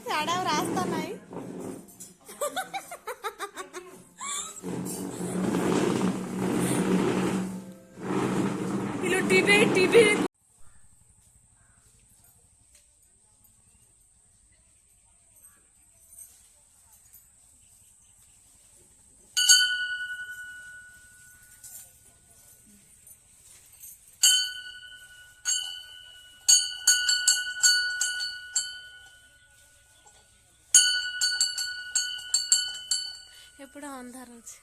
साड़ा रास्ता नहीं टीवी टीवी ఎప్పుడు అంధారం వచ్చి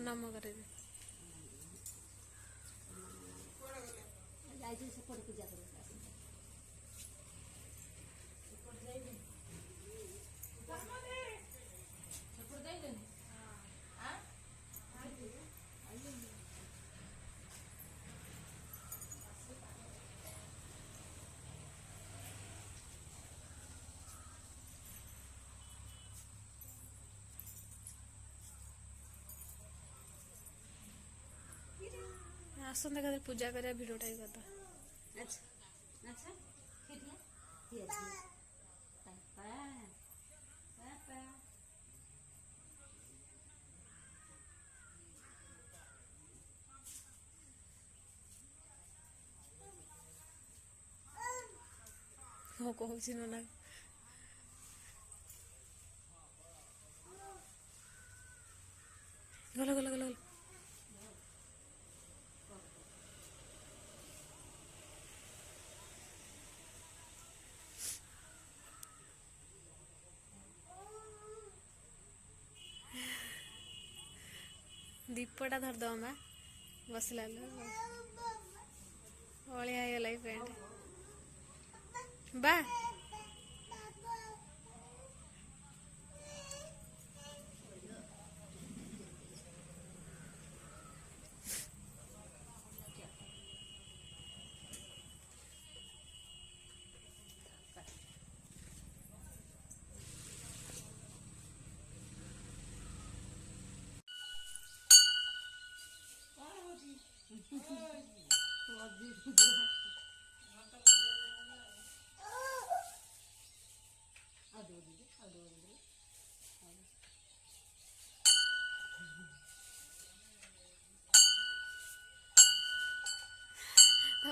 नम कर पूजा कर आसंता कदर पूजा कर भिडटा ही करता हो कहूँ ना गला गला गला दीपटा धरद मैं बसला गला पेंट बा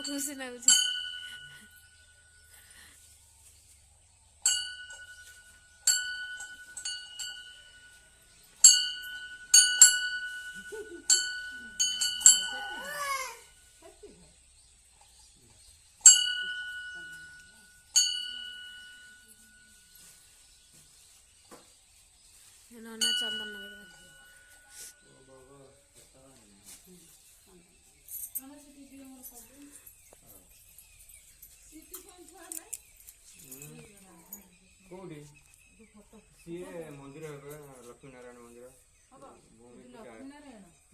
खुशी लगुच चंदन कौटी सी मंदिर लक्ष्मी नारायण मंदिर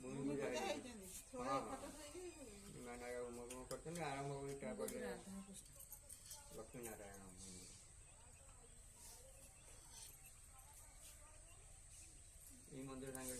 भूमि पूजा करते आरंभ लक्ष्मी नारायण मंदिर ये मंदिर सांगे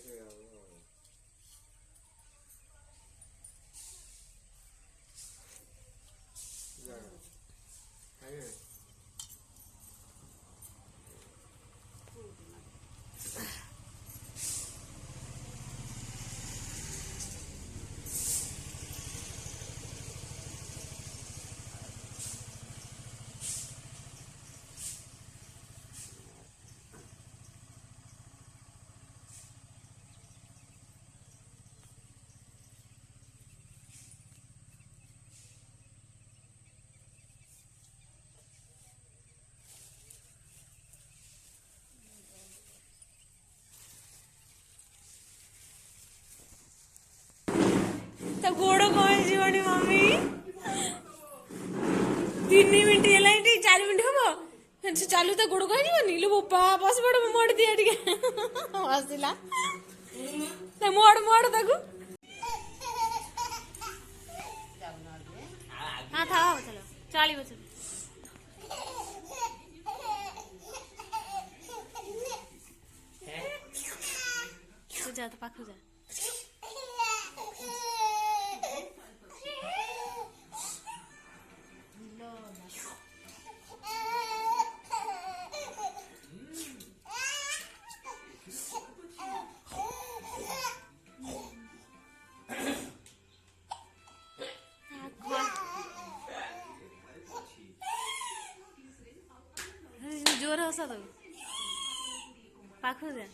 तो गोड़ कौन जीवनी मम्मी मिनट हम से चालू तो गोड़ कहीं लो बोपा बस बड़ मोड़ दिया टिके हसिला ना मोड़ मोड़ ताकू हाँ था चलो चलो चलो तू जा तो पाखु जा जोर हसा तो पाखु जा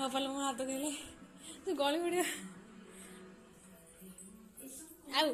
पहले मो हाथ कहले तू गली पड़िया आउ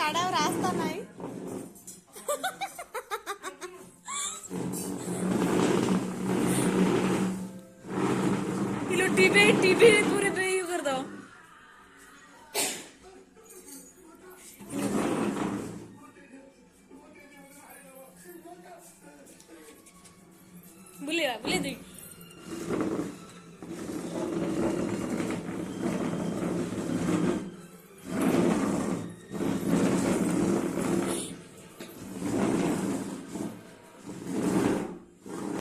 आड़ा रास्ता नहीं टीवी पूरे पे यू कर दो बुले दी